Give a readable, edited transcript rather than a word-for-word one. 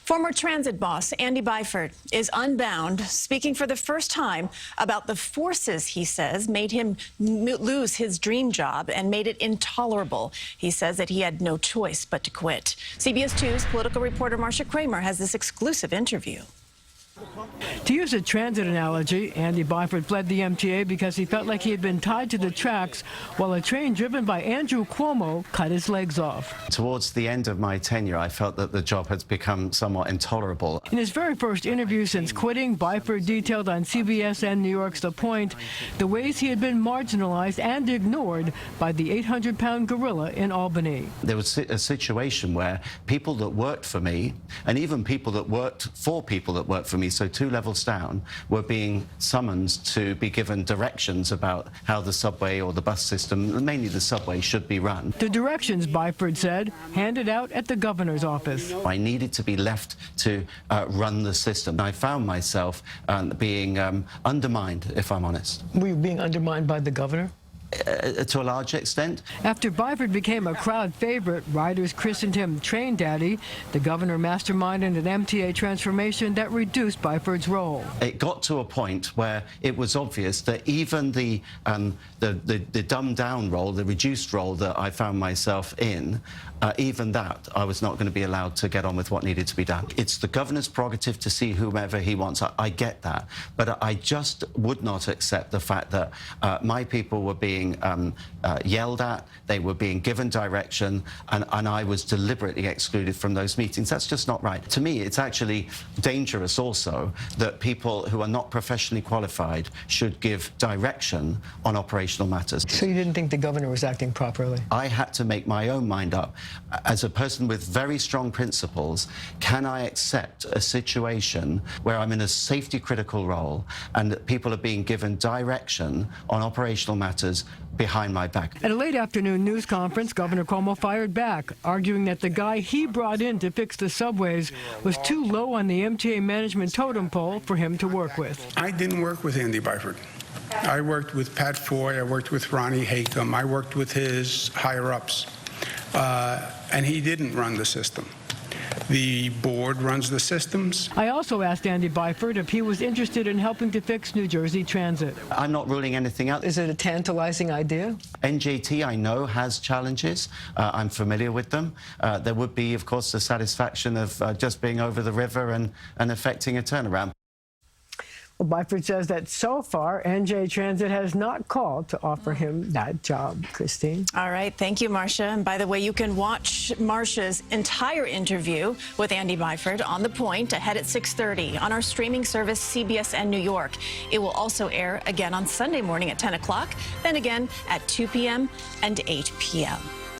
Former transit boss Andy Byford is unbound, speaking for the first time about the forces he says made him lose his dream job and made it intolerable. He says that he had no choice but to quit. CBS 2's political reporter Marcia Kramer has this exclusive interview. To use a transit analogy, Andy Byford fled the MTA because he felt like he had been tied to the tracks while a train driven by Andrew Cuomo cut his legs off. Towards the end of my tenure, I felt that the job had become somewhat intolerable. In his very first interview since quitting, Byford detailed on CBS and New York's The Point the ways he had been marginalized and ignored by the 800-pound gorilla in Albany. There was a situation where people that worked for me, and even people that worked for people that worked for me, so 2 levels down, were being summoned to be given directions about how the subway or the bus system, mainly the subway, should be run. The directions, Byford said, handed out at the governor's office. I needed to be left to run the system. I found myself being undermined, if I'm honest. Were you being undermined by the governor? To a large extent. After Byford became a crowd favorite, riders christened him Train Daddy. The governor masterminded an MTA transformation that reduced Byford's role. It got to a point where it was obvious that even the dumbed down role, the reduced role that I found myself in, even that I was not going to be allowed to get on with what needed to be done. It's the governor's prerogative to see whomever he wants. I get that, but I just would not accept the fact that my people were being yelled at, they were being given direction, and I was deliberately excluded from those meetings. That's just not right. To me, it's actually dangerous also that people who are not professionally qualified should give direction on operational matters. So you didn't think the governor was acting properly? I had to make my own mind up. As a person with very strong principles, can I accept a situation where I'm in a safety-critical role and that people are being given direction on operational matters behind my back? At a late afternoon news conference, Governor Cuomo fired back, arguing that the guy he brought in to fix the subways was too low on the MTA management totem pole for him to work with. I didn't work with Andy Byford. I worked with Pat Foy, I worked with Ronnie Hakam, I worked with his higher-ups, and he didn't run the system. The board runs the systems. I also asked Andy Byford if he was interested in helping to fix New Jersey Transit. I'm not ruling anything out. Is it a tantalizing idea? NJT, I know, has challenges. I'm familiar with them. There would be, of course, the satisfaction of just being over the river and effecting a turnaround. Well, Byford says that so far, NJ Transit has not called to offer him that job. Christine? All right. Thank you, Marcia. And by the way, you can watch Marcia's entire interview with Andy Byford on The Point ahead at 6:30 on our streaming service, CBS New York. It will also air again on Sunday morning at 10 o'clock, then again at 2 p.m. and 8 p.m.